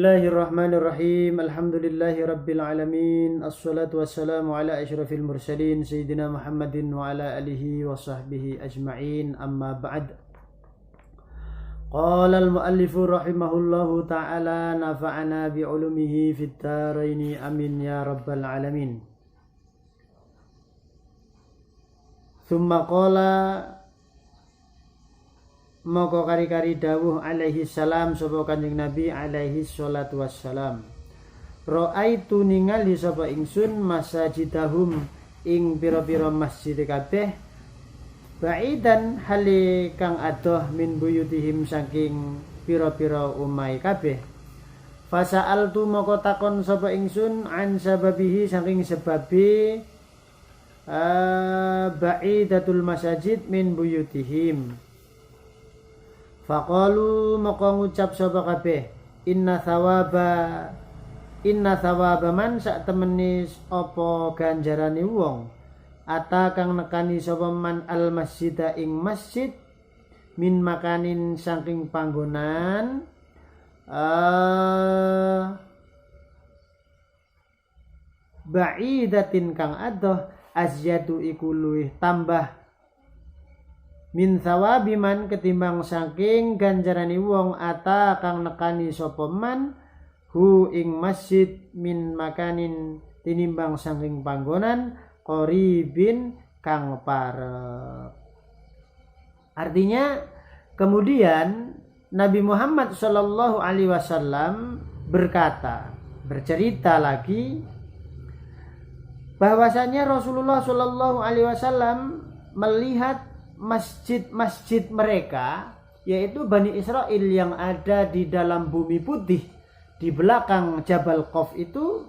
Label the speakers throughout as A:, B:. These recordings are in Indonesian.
A: Bismillahirrahmanirrahim. Alhamdulillahirabbil alamin. Assalatu wassalamu ala asyrafil mursalin sayyidina Muhammadin wa ala alihi wa sahbihi ajma'in. Amma ba'd. Qala al-muallifu rahimahullahu ta'ala nafa'ana bi'ulumihi fid dharaini amin ya rabbal alamin. Thumma qala moko kari-kari dawuh alaihi salam sapa Kanjeng Nabi alaihi salatu wassalam. Ra'aitu ningali sapa ingsun masajidahum ing pira-pira masjid kabeh ba'idan hale kang adoh min buyutihim saking pira-pira umai kabeh. Fasa'altu moko takon sapa ingsun an sababihi saking sebabe ba'idatul masajid min buyutihim. Faqalu maka ngucap sapa kabeh inna thawaba man sak temenis apa ganjarane wong ata kang nekani sapa man al masjida ing masjid min makanin saking panggonan ba'idatin kang adoh azyadu iku luwih tambah min thawabi man ketimbang saking ganjarani wong ata kang nekani sapa man hu ing masjid min makanin tinimbang saking panggonan qaribin kang parek. Artinya kemudian Nabi Muhammad sallallahu alaihi wasallam bercerita lagi bahwasanya Rasulullah sallallahu alaihi wasallam melihat masjid-masjid mereka, yaitu Bani Israel yang ada di dalam bumi putih di belakang Jabal Qaf itu,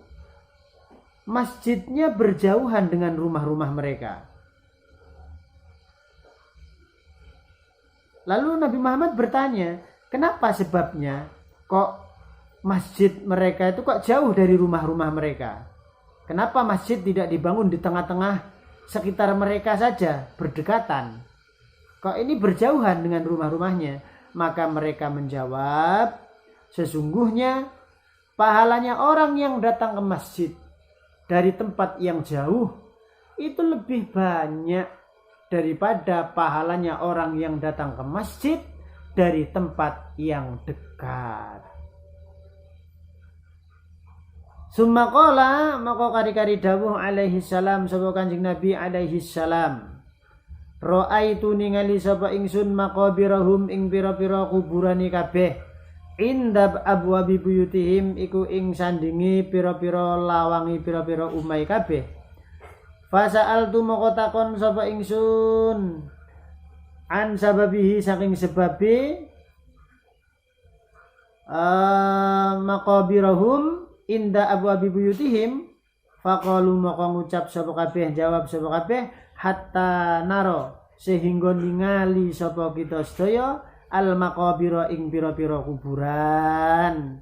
A: masjidnya berjauhan dengan rumah-rumah mereka. Lalu Nabi Muhammad bertanya, kenapa sebabnya kok masjid mereka itu kok jauh dari rumah-rumah mereka? Kenapa masjid tidak dibangun di tengah-tengah sekitar mereka saja, berdekatan? Kok ini berjauhan dengan rumah-rumahnya? Maka mereka menjawab, sesungguhnya pahalanya orang yang datang ke masjid dari tempat yang jauh itu lebih banyak daripada pahalanya orang yang datang ke masjid dari tempat yang dekat. Summa qala maka kari-kari dawuh alaihi salam sapa Kanjeng Nabi alaihi salam. Ra'aitu ningali sapa ingsun maqabirahum ing pira-pira kuburane kabeh inda abwabi buyutihim iku ing sandingi pira-pira lawangi pira-pira umai kabeh. Fasa'altu moko takon sapa ingsun an sababihi saking sebabe maqabirahum inda abwabi buyutihim. Faqalu moko ngucap sapa kabeh jawab sapa kabeh hatta naro sehingga ningali sapa kita sedaya al maqabira ing pira-pira kuburan.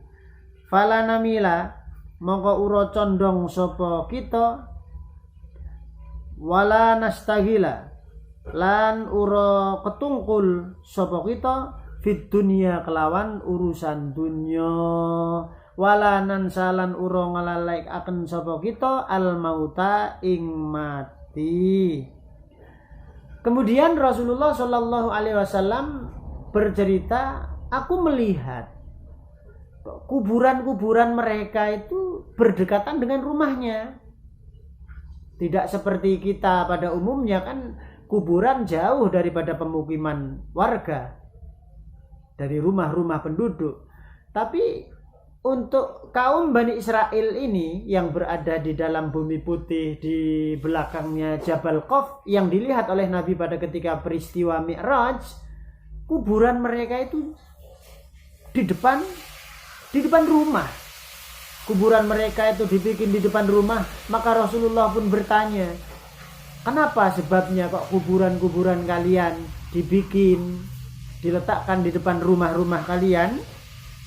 A: Fala namila mongko ura condong sapa kita wala nastahila lan ura ketungkul sapa kita fid dunya kelawan urusan dunya wala nansalan ura ngalalekaken sapa kita al mauta ing mati. Kemudian Rasulullah Shallallahu Alaihi Wasallam bercerita, aku melihat kuburan-kuburan mereka itu berdekatan dengan rumahnya. Tidak seperti kita pada umumnya kan kuburan jauh daripada pemukiman warga, dari rumah-rumah penduduk. Tapi untuk kaum Bani Israel ini yang berada di dalam bumi putih di belakangnya Jabal Qaf yang dilihat oleh Nabi pada ketika peristiwa Mi'raj, kuburan mereka itu di depan rumah. Kuburan mereka itu dibikin di depan rumah, maka Rasulullah pun bertanya, kenapa sebabnya kok kuburan-kuburan kalian diletakkan di depan rumah-rumah kalian?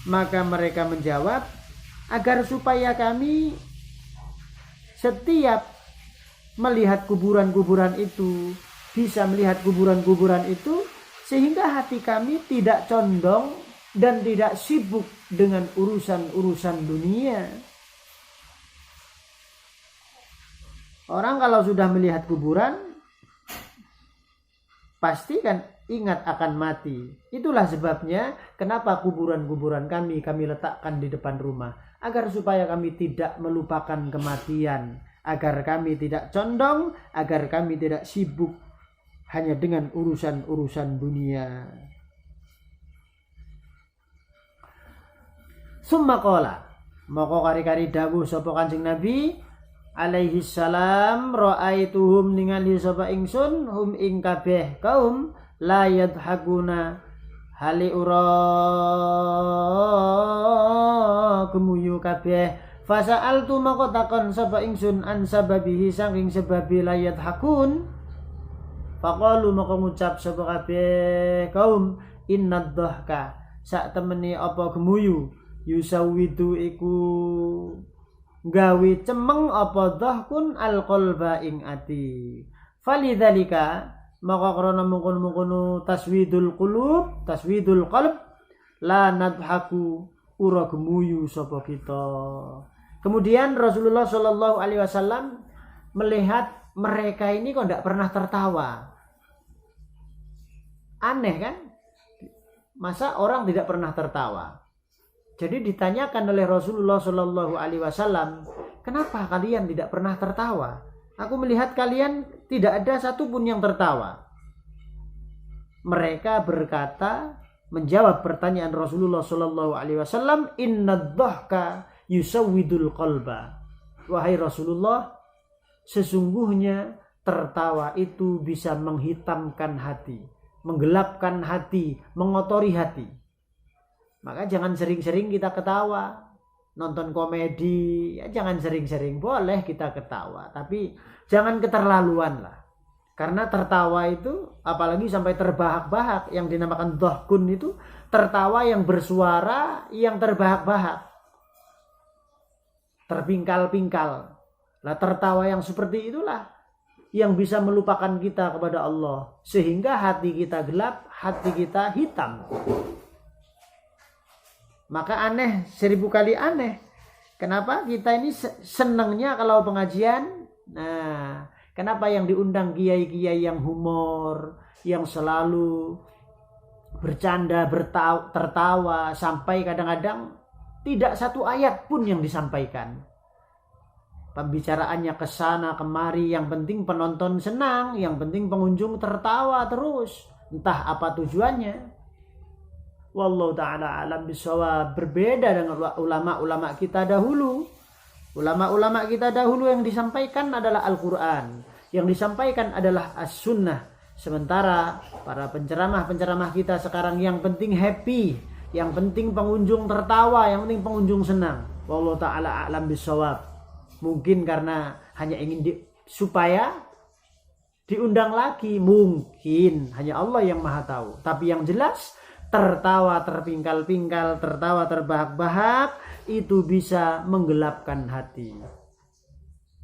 A: Maka mereka menjawab, agar supaya kami setiap melihat kuburan-kuburan itu, bisa melihat kuburan-kuburan itu, sehingga hati kami tidak condong dan tidak sibuk dengan urusan-urusan dunia. Orang kalau sudah melihat kuburan pasti kan ingat akan mati. Itulah sebabnya kenapa kuburan-kuburan kami letakkan di depan rumah, agar supaya kami tidak melupakan kematian, agar kami tidak condong, agar kami tidak sibuk hanya dengan urusan-urusan dunia. Summa qala, moko kari-kari dawuh sapa Kanjeng Nabi alaihi salam, ra'aituhum ningali sapa ingsun hum ing kabeh kaum la yadhakuna hali ura kemuyu kabeh. Fasa'altu maka takon sapa ingsun an sababihi saking sebabi la yadhakun. Faqalu maka ngucap sapa kabeh kaum innad dhahka sak temeni apa gemuyu yusawidu iku gawe cemeng apa dhahkun alqalba ing ati. Falidzalika maka karena mungkon-mungkon taswidul qulub, taswidul qalb la nadhaku ura gemuyu sapa kita. Kemudian Rasulullah Shallallahu alaihi wasallam melihat mereka ini kok tidak pernah tertawa. Aneh kan? Masa orang tidak pernah tertawa? Jadi ditanyakan oleh Rasulullah Shallallahu alaihi wasallam, kenapa kalian tidak pernah tertawa? Aku melihat kalian tidak ada satupun yang tertawa. Mereka berkata, menjawab pertanyaan Rasulullah Shallallahu alaihi wasallam, innad dhahka yusawwidul qalba. Wahai Rasulullah, sesungguhnya tertawa itu bisa menghitamkan hati, menggelapkan hati, mengotori hati. Maka jangan sering-sering kita ketawa. Nonton komedi, ya jangan sering-sering. Boleh kita ketawa, tapi jangan keterlaluan lah. Karena tertawa itu, apalagi sampai terbahak-bahak, yang dinamakan dhahkun itu, tertawa yang bersuara, yang terbahak-bahak. Terpingkal-pingkal. Lah tertawa yang seperti itulah yang bisa melupakan kita kepada Allah. Sehingga hati kita gelap, hati kita hitam. Maka aneh, 1000 kali aneh. Kenapa kita ini senangnya kalau pengajian? Nah, kenapa yang diundang kiai-kiai yang humor, yang selalu bercanda, tertawa, sampai kadang-kadang tidak satu ayat pun yang disampaikan. Pembicaraannya ke sana kemari, yang penting penonton senang, yang penting pengunjung tertawa terus. Entah apa tujuannya. Wallahu ta'ala alam bisawab. Berbeda dengan ulama-ulama kita dahulu. Ulama-ulama kita dahulu yang disampaikan adalah Al-Quran, yang disampaikan adalah As-Sunnah. Sementara para penceramah-penceramah kita sekarang yang penting happy, yang penting pengunjung tertawa, yang penting pengunjung senang. Wallahu ta'ala alam bisawab. Mungkin karena hanya ingin supaya diundang lagi, mungkin hanya Allah yang maha tahu. Tapi yang jelas tertawa terpingkal-pingkal, tertawa terbahak-bahak, itu bisa menggelapkan hati.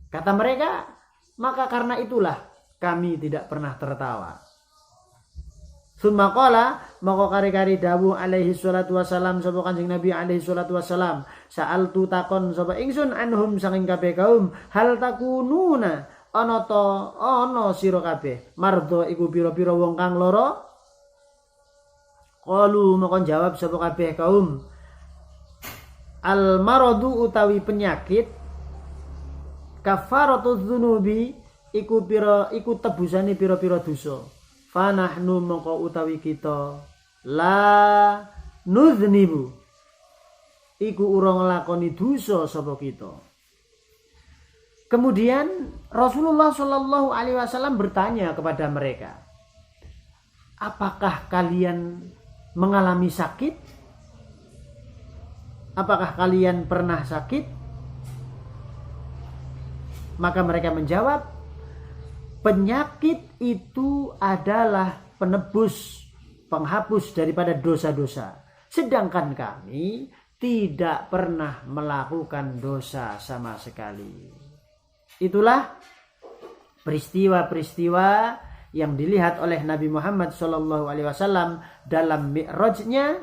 A: Kata mereka, maka karena itulah kami tidak pernah tertawa. Summa qala, maka kari-kari dawuh alaihi salatu wassalam, sapa Kanjeng Nabi alaihi salatu wassalam, sa'altu takon sapa ingsun anhum saking kabeh kaum, hal takununa ana ta ana sira kabeh mardo iku pira-pira wong kang lara. Qalu maka jawab sapa kabeh kaum, al maradu utawi penyakit, kafaratuz dzunubi iku tebusane pira-pira dosa. Fanahnu maka utawi kita la nuznibu iku ora nglakoni dosa sapa kita. Kemudian Rasulullah Shallallahu alaihi wasallam bertanya kepada mereka, apakah kalian mengalami sakit? Apakah kalian pernah sakit? Maka mereka menjawab, penyakit itu adalah penebus, penghapus daripada dosa-dosa. Sedangkan kami tidak pernah melakukan dosa sama sekali. Itulah peristiwa-peristiwa yang dilihat oleh Nabi Muhammad SAW dalam Mi'rajnya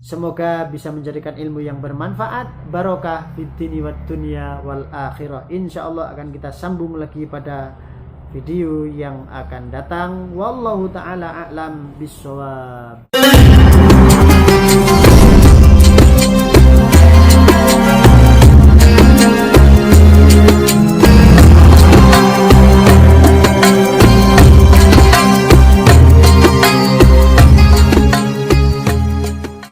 A: Semoga bisa menjadikan ilmu yang bermanfaat, barokah fid dini wad dunya wal akhirah. Insyaallah akan kita sambung lagi pada video yang akan datang. Wallahu taala a'lam bissawab.